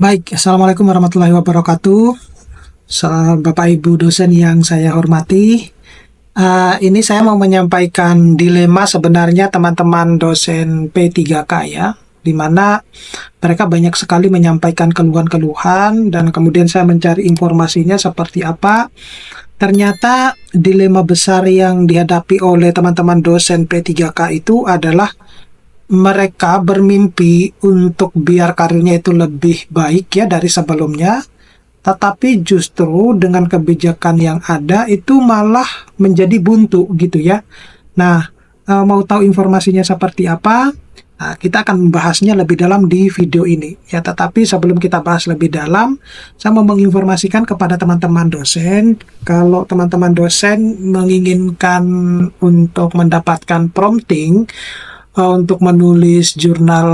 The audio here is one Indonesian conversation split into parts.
Baik, Assalamualaikum warahmatullahi wabarakatuh. Bapak Ibu dosen yang saya hormati, ini saya mau menyampaikan dilema sebenarnya teman-teman dosen P3K ya, di mana mereka banyak sekali menyampaikan keluhan-keluhan dan kemudian saya mencari informasinya seperti apa. Ternyata dilema besar yang dihadapi oleh teman-teman dosen P3K itu adalah mereka bermimpi untuk biar karirnya itu lebih baik ya dari sebelumnya, tetapi justru dengan kebijakan yang ada itu malah menjadi buntu gitu ya. Nah, mau tahu informasinya seperti apa? Nah, kita akan membahasnya lebih dalam di video ini ya. Tetapi sebelum kita bahas lebih dalam, saya mau menginformasikan kepada teman-teman dosen, kalau teman-teman dosen menginginkan untuk mendapatkan prompting untuk menulis jurnal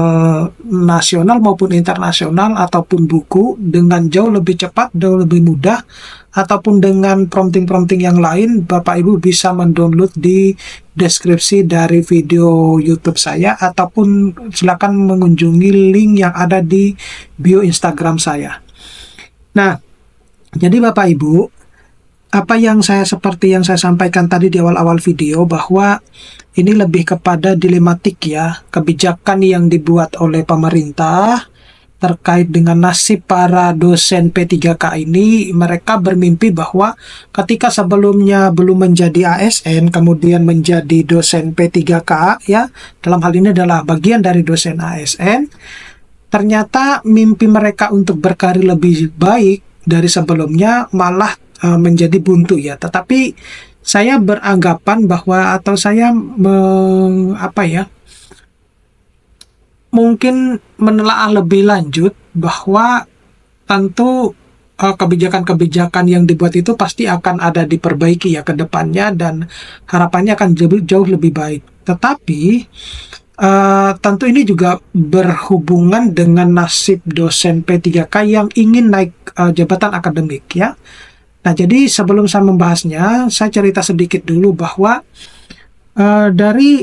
nasional maupun internasional ataupun buku dengan jauh lebih cepat, jauh lebih mudah, ataupun dengan prompting-prompting yang lain, Bapak Ibu bisa mendownload di deskripsi dari video YouTube saya, ataupun silakan mengunjungi link yang ada di bio Instagram saya. Nah, jadi Bapak Ibu, apa yang seperti yang saya sampaikan tadi di awal-awal video, bahwa ini lebih kepada dilematik ya, kebijakan yang dibuat oleh pemerintah terkait dengan nasib para dosen P3K ini. Mereka bermimpi bahwa ketika sebelumnya belum menjadi ASN, kemudian menjadi dosen P3K ya, dalam hal ini adalah bagian dari dosen ASN, ternyata mimpi mereka untuk berkarir lebih baik dari sebelumnya malah menjadi buntu ya. Tetapi saya beranggapan bahwa, atau saya mungkin menelaah lebih lanjut bahwa tentu kebijakan-kebijakan yang dibuat itu pasti akan ada diperbaiki ya ke depannya, dan harapannya akan jauh lebih baik. Tetapi tentu ini juga berhubungan dengan nasib dosen P3K yang ingin naik jabatan akademik ya. Nah, jadi sebelum saya membahasnya, saya cerita sedikit dulu bahwa dari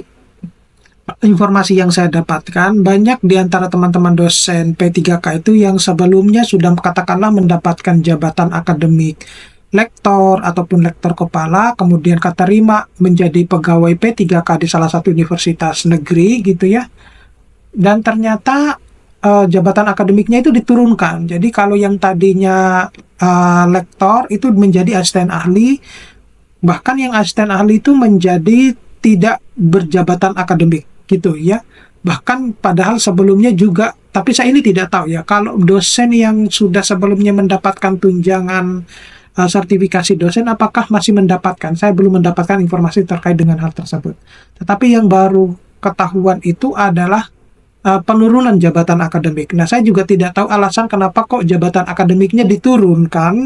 informasi yang saya dapatkan, banyak di antara teman-teman dosen P3K itu yang sebelumnya sudah katakanlah mendapatkan jabatan akademik lektor ataupun lektor kepala, kemudian keterima menjadi pegawai P3K di salah satu universitas negeri gitu ya. Dan ternyata jabatan akademiknya itu diturunkan. Jadi kalau yang tadinya lektor itu menjadi asisten ahli, bahkan yang asisten ahli itu menjadi tidak berjabatan akademik gitu ya. Bahkan padahal sebelumnya juga, tapi saya ini tidak tahu ya, kalau dosen yang sudah sebelumnya mendapatkan tunjangan sertifikasi dosen apakah masih mendapatkan. Saya belum mendapatkan informasi terkait dengan hal tersebut. Tetapi yang baru ketahuan itu adalah penurunan jabatan akademik. Nah, saya juga tidak tahu alasan kenapa kok jabatan akademiknya diturunkan,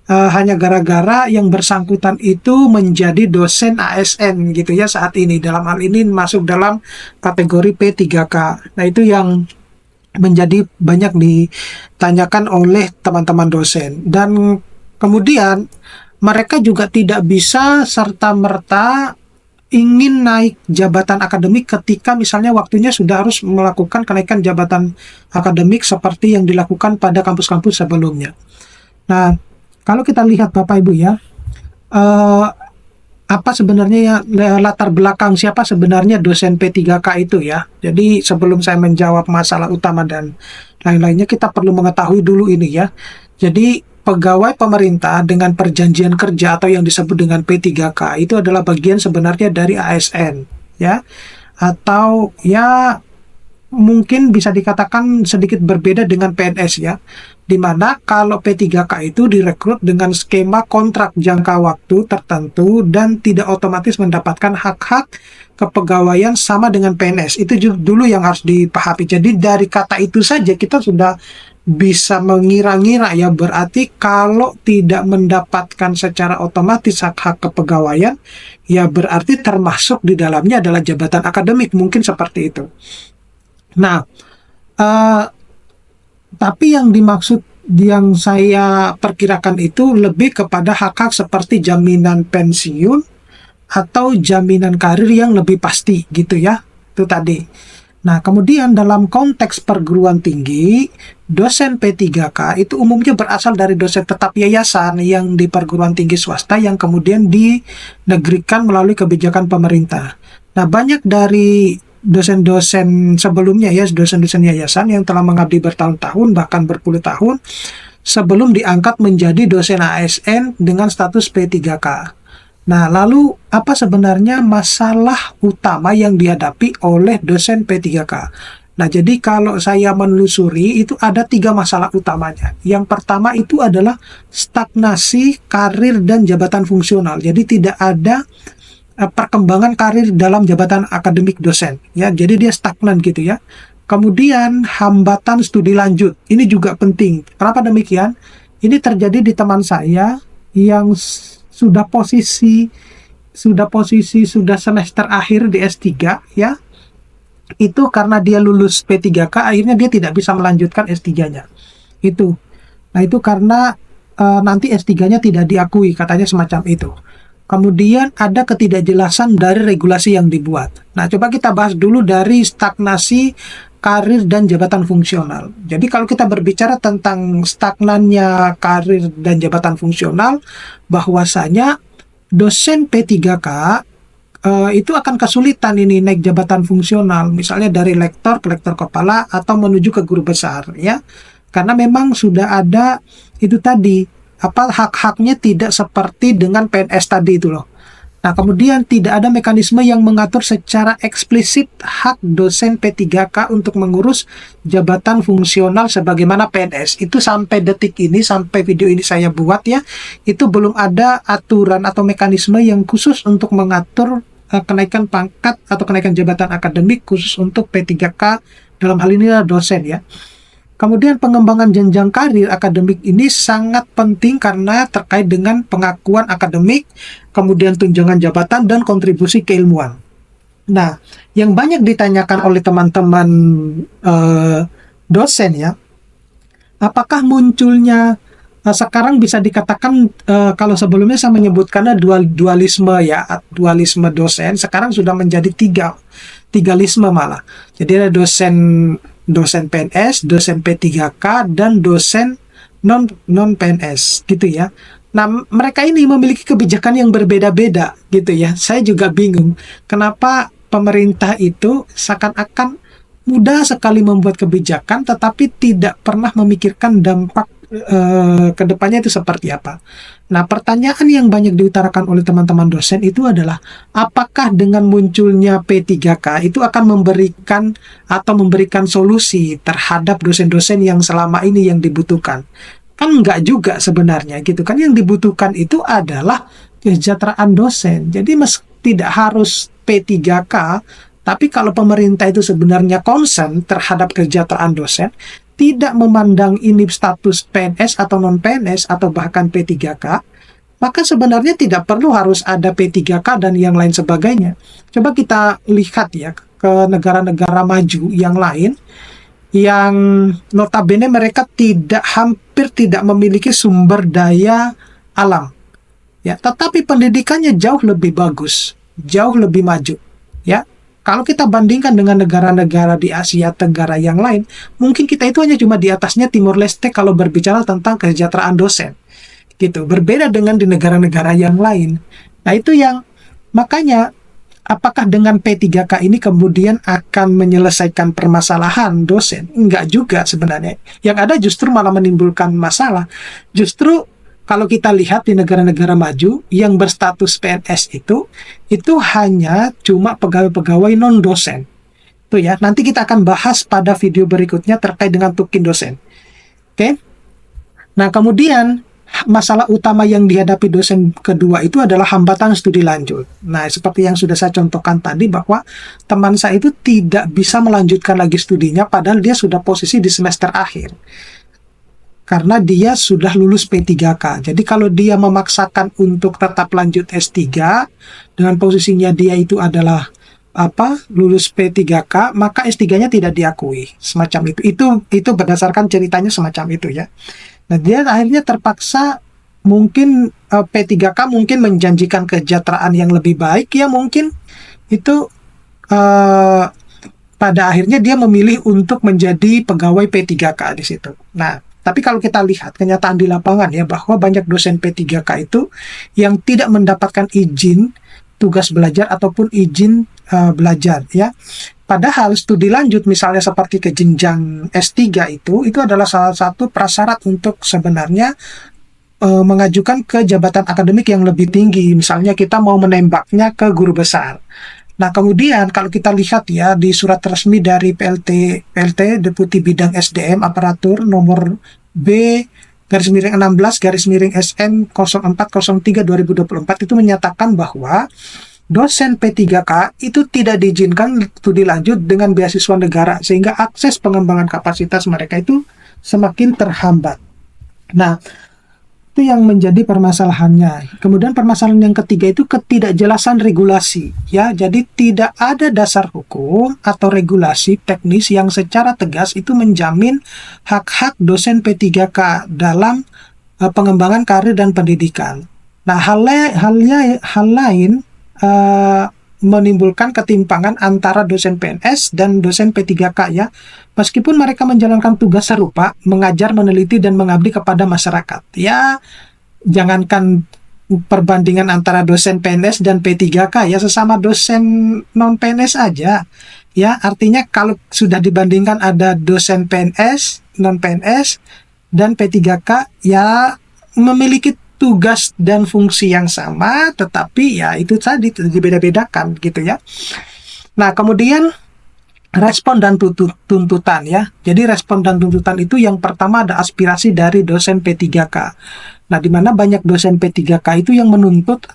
hanya gara-gara yang bersangkutan itu menjadi dosen ASN gitu ya saat ini. Dalam hal ini masuk dalam kategori P3K. Nah, itu yang menjadi banyak ditanyakan oleh teman-teman dosen. Dan kemudian mereka juga tidak bisa serta-merta ingin naik jabatan akademik ketika misalnya waktunya sudah harus melakukan kenaikan jabatan akademik seperti yang dilakukan pada kampus-kampus sebelumnya. Nah, kalau kita lihat Bapak Ibu ya, apa sebenarnya ya latar belakang siapa sebenarnya dosen P3K itu ya. Jadi sebelum saya menjawab masalah utama dan lain-lainnya, kita perlu mengetahui dulu ini ya. Jadi pegawai pemerintah dengan perjanjian kerja atau yang disebut dengan P3K itu adalah bagian sebenarnya dari ASN ya, atau ya mungkin bisa dikatakan sedikit berbeda dengan PNS ya, dimana kalau P3K itu direkrut dengan skema kontrak jangka waktu tertentu dan tidak otomatis mendapatkan hak-hak kepegawaian sama dengan PNS. Itu dulu yang harus dipahami. Jadi dari kata itu saja kita sudah bisa mengira-ngira ya, berarti kalau tidak mendapatkan secara otomatis hak-hak kepegawaian, ya berarti termasuk di dalamnya adalah jabatan akademik, mungkin seperti itu. Nah, tapi yang dimaksud yang saya perkirakan itu lebih kepada hak-hak seperti jaminan pensiun atau jaminan karir yang lebih pasti gitu ya, itu tadi. Nah, kemudian dalam konteks perguruan tinggi, dosen P3K itu umumnya berasal dari dosen tetap yayasan yang di perguruan tinggi swasta yang kemudian dinegrikan melalui kebijakan pemerintah. Nah, banyak dari dosen-dosen sebelumnya ya, dosen-dosen yayasan yang telah mengabdi bertahun-tahun, bahkan berpuluh tahun, sebelum diangkat menjadi dosen ASN dengan status P3K. Nah, lalu apa sebenarnya masalah utama yang dihadapi oleh dosen P3K? Nah, jadi kalau saya menelusuri itu ada 3 masalah utamanya. Yang pertama itu adalah stagnasi karir dan jabatan fungsional. Jadi tidak ada perkembangan karir dalam jabatan akademik dosen. Ya, jadi dia stagnan gitu ya. Kemudian hambatan studi lanjut. Ini juga penting. Kenapa demikian? Ini terjadi di teman saya yang sudah semester akhir di S3 ya. Itu karena dia lulus P3K akhirnya dia tidak bisa melanjutkan S3-nya. Itu. Nah, itu karena nanti S3-nya tidak diakui, katanya semacam itu. Kemudian ada ketidakjelasan dari regulasi yang dibuat. Nah, coba kita bahas dulu dari stagnasi karir dan jabatan fungsional. Jadi kalau kita berbicara tentang stagnannya karir dan jabatan fungsional, bahwasanya dosen P3K itu akan kesulitan ini naik jabatan fungsional, misalnya dari lektor ke lektor kepala atau menuju ke guru besar ya. Karena memang sudah ada itu tadi, hak-haknya tidak seperti dengan PNS tadi itu loh. Nah, kemudian tidak ada mekanisme yang mengatur secara eksplisit hak dosen P3K untuk mengurus jabatan fungsional sebagaimana PNS. Itu sampai detik ini, sampai video ini saya buat ya, itu belum ada aturan atau mekanisme yang khusus untuk mengatur kenaikan pangkat atau kenaikan jabatan akademik khusus untuk P3K, dalam hal ini adalah dosen ya. Kemudian pengembangan jenjang karir akademik ini sangat penting karena terkait dengan pengakuan akademik, kemudian tunjangan jabatan, dan kontribusi keilmuan. Nah, yang banyak ditanyakan oleh teman-teman dosen ya, apakah munculnya sekarang bisa dikatakan kalau sebelumnya saya menyebutkannya dualisme ya, dualisme dosen, sekarang sudah menjadi tigalisme malah. Jadi ada dosen PNS, dosen P3K, dan dosen non PNS gitu ya. Nah, mereka ini memiliki kebijakan yang berbeda-beda gitu ya. Saya juga bingung kenapa pemerintah itu seakan-akan mudah sekali membuat kebijakan tetapi tidak pernah memikirkan dampak ke depannya itu seperti apa. Nah, pertanyaan yang banyak diutarakan oleh teman-teman dosen itu adalah apakah dengan munculnya P3K itu akan memberikan solusi terhadap dosen-dosen yang selama ini yang dibutuhkan. Kan enggak juga sebenarnya gitu kan. Yang dibutuhkan itu adalah kesejahteraan dosen. Jadi tidak harus P3K, tapi kalau pemerintah itu sebenarnya concern terhadap kesejahteraan dosen, tidak memandang ini status PNS atau non-PNS atau bahkan P3K, maka sebenarnya tidak perlu harus ada P3K dan yang lain sebagainya. Coba kita lihat ya ke negara-negara maju yang lain, yang notabene mereka hampir tidak memiliki sumber daya alam. Ya, tetapi pendidikannya jauh lebih bagus, jauh lebih maju. Ya, kalau kita bandingkan dengan negara-negara di Asia Tenggara yang lain, mungkin kita itu hanya cuma di atasnya Timor Leste kalau berbicara tentang kesejahteraan dosen. Gitu, berbeda dengan di negara-negara yang lain. Nah, itu yang makanya apakah dengan P3K ini kemudian akan menyelesaikan permasalahan dosen? Enggak juga sebenarnya. Yang ada justru malah menimbulkan masalah. Justru kalau kita lihat di negara-negara maju yang berstatus PNS itu hanya cuma pegawai-pegawai non-dosen. Itu ya, nanti kita akan bahas pada video berikutnya terkait dengan tukin dosen. Oke? Nah, kemudian masalah utama yang dihadapi dosen kedua itu adalah hambatan studi lanjut. Nah, seperti yang sudah saya contohkan tadi bahwa teman saya itu tidak bisa melanjutkan lagi studinya padahal dia sudah posisi di semester akhir. Karena dia sudah lulus P3K. Jadi kalau dia memaksakan untuk tetap lanjut S3 dengan posisinya dia itu adalah lulus P3K, maka S3-nya tidak diakui. Semacam itu. Itu berdasarkan ceritanya semacam itu ya. Nah, dia akhirnya terpaksa mungkin P3K mungkin menjanjikan kesejahteraan yang lebih baik ya, mungkin itu pada akhirnya dia memilih untuk menjadi pegawai P3K di situ. Nah, tapi kalau kita lihat kenyataan di lapangan ya, bahwa banyak dosen P3K itu yang tidak mendapatkan izin tugas belajar ataupun izin belajar ya. Padahal studi lanjut misalnya seperti ke jenjang S3 itu adalah salah satu prasyarat untuk sebenarnya mengajukan ke jabatan akademik yang lebih tinggi. Misalnya kita mau menembaknya ke guru besar. Nah, kemudian kalau kita lihat ya di surat resmi dari PLT Deputi Bidang SDM Aparatur nomor B/16/SN 0403 2024 itu menyatakan bahwa dosen P3K itu tidak diizinkan studi lanjut dengan beasiswa negara, sehingga akses pengembangan kapasitas mereka itu semakin terhambat. Nah, itu yang menjadi permasalahannya. Kemudian permasalahan yang ketiga itu ketidakjelasan regulasi ya. Jadi tidak ada dasar hukum atau regulasi teknis yang secara tegas itu menjamin hak-hak dosen P3K dalam pengembangan karir dan pendidikan. Nah, hal lain menimbulkan ketimpangan antara dosen PNS dan dosen P3K ya. Meskipun mereka menjalankan tugas serupa, mengajar, meneliti, dan mengabdi kepada masyarakat. Ya, jangankan perbandingan antara dosen PNS dan P3K ya, sesama dosen non-PNS aja. Ya, artinya kalau sudah dibandingkan ada dosen PNS, non-PNS, dan P3K ya memiliki tugas dan fungsi yang sama, tetapi ya itu tadi dibeda-bedakan gitu ya. Nah, kemudian respon dan tuntutan ya. Jadi respon dan tuntutan itu yang pertama ada aspirasi dari dosen P3K. Nah, di mana banyak dosen P3K itu yang menuntut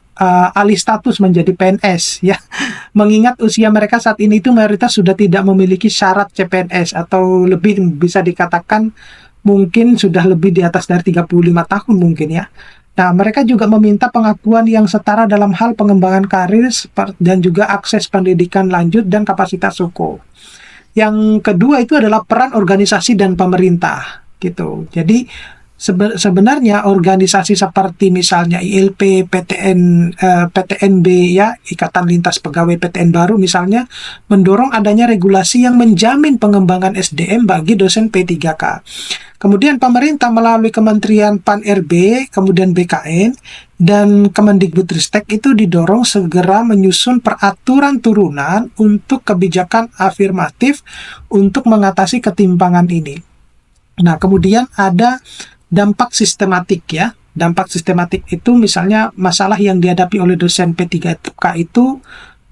alih status menjadi PNS ya. Mengingat usia mereka saat ini itu mayoritas sudah tidak memiliki syarat CPNS atau lebih bisa dikatakan mungkin sudah lebih di atas dari 35 tahun mungkin ya. Nah, mereka juga meminta pengakuan yang setara dalam hal pengembangan karir dan juga akses pendidikan lanjut dan kapasitas suku. Yang kedua itu adalah peran organisasi dan pemerintah gitu. Jadi sebenarnya organisasi seperti misalnya ILP, PTNB ya, Ikatan Lintas Pegawai PTN Baru misalnya, mendorong adanya regulasi yang menjamin pengembangan SDM bagi dosen P3K. Kemudian pemerintah melalui Kementerian Pan-RB, kemudian BKN, dan Kemendikbudristek itu didorong segera menyusun peraturan turunan untuk kebijakan afirmatif untuk mengatasi ketimpangan ini. Nah, kemudian ada dampak sistematik ya. Dampak sistematik itu misalnya masalah yang dihadapi oleh dosen P3K itu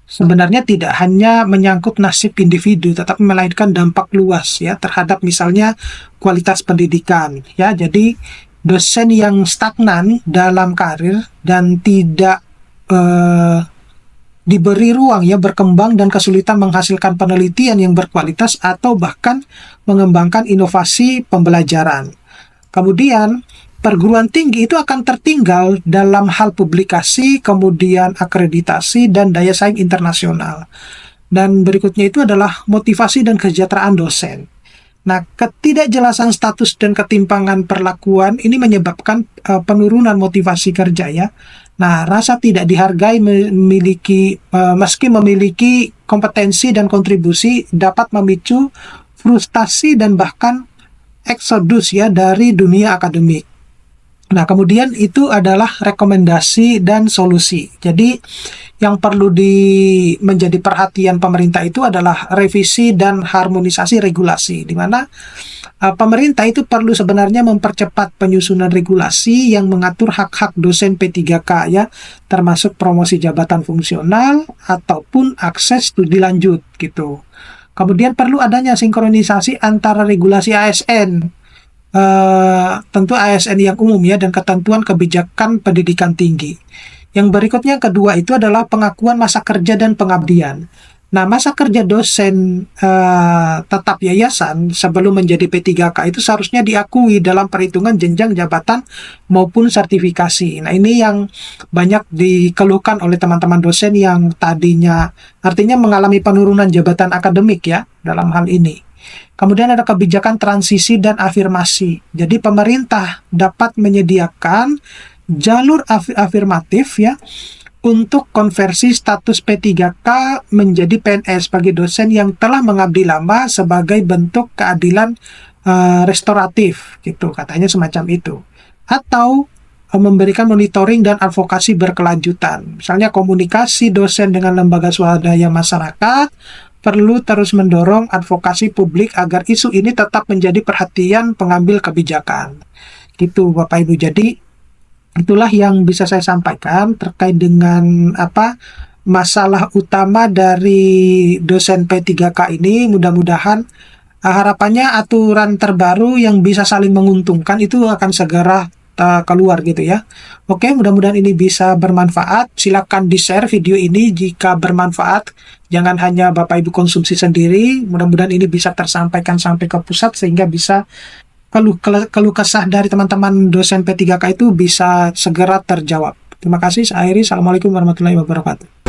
sebenarnya tidak hanya menyangkut nasib individu, tetapi melainkan dampak luas ya terhadap misalnya kualitas pendidikan ya. Jadi dosen yang stagnan dalam karir dan tidak diberi ruang ya berkembang dan kesulitan menghasilkan penelitian yang berkualitas atau bahkan mengembangkan inovasi pembelajaran. Kemudian perguruan tinggi itu akan tertinggal dalam hal publikasi, kemudian akreditasi, dan daya saing internasional. Dan berikutnya itu adalah motivasi dan kesejahteraan dosen. Nah, ketidakjelasan status dan ketimpangan perlakuan ini menyebabkan penurunan motivasi kerja ya. Nah, rasa tidak dihargai meski memiliki kompetensi dan kontribusi dapat memicu frustasi dan bahkan eksodus ya dari dunia akademik. Nah, kemudian itu adalah rekomendasi dan solusi. Jadi, yang perlu menjadi perhatian pemerintah itu adalah revisi dan harmonisasi regulasi, di mana pemerintah itu perlu sebenarnya mempercepat penyusunan regulasi yang mengatur hak-hak dosen P3K ya, termasuk promosi jabatan fungsional ataupun akses studi lanjut gitu. Kemudian perlu adanya sinkronisasi antara regulasi ASN, tentu ASN yang umum ya, dan ketentuan kebijakan pendidikan tinggi. Yang berikutnya yang kedua itu adalah pengakuan masa kerja dan pengabdian. Nah, masa kerja dosen tetap yayasan sebelum menjadi P3K itu seharusnya diakui dalam perhitungan jenjang jabatan maupun sertifikasi. Nah, ini yang banyak dikeluhkan oleh teman-teman dosen yang tadinya artinya mengalami penurunan jabatan akademik ya dalam hal ini. Kemudian ada kebijakan transisi dan afirmasi. Jadi pemerintah dapat menyediakan jalur afirmatif ya untuk konversi status P3K menjadi PNS bagi dosen yang telah mengabdi lama sebagai bentuk keadilan restoratif, gitu katanya semacam itu. Atau memberikan monitoring dan advokasi berkelanjutan. Misalnya komunikasi dosen dengan lembaga swadaya masyarakat perlu terus mendorong advokasi publik agar isu ini tetap menjadi perhatian pengambil kebijakan. Gitu Bapak Ibu. Jadi itulah yang bisa saya sampaikan terkait dengan masalah utama dari dosen P3K ini. Mudah-mudahan harapannya aturan terbaru yang bisa saling menguntungkan itu akan segera keluar gitu ya. Oke, mudah-mudahan ini bisa bermanfaat. Silakan di-share video ini jika bermanfaat. Jangan hanya Bapak Ibu konsumsi sendiri. Mudah-mudahan ini bisa tersampaikan sampai ke pusat sehingga bisa keluh kesah dari teman-teman dosen P3K itu bisa segera terjawab. Terima kasih. Saya akhiri. Assalamualaikum warahmatullahi wabarakatuh.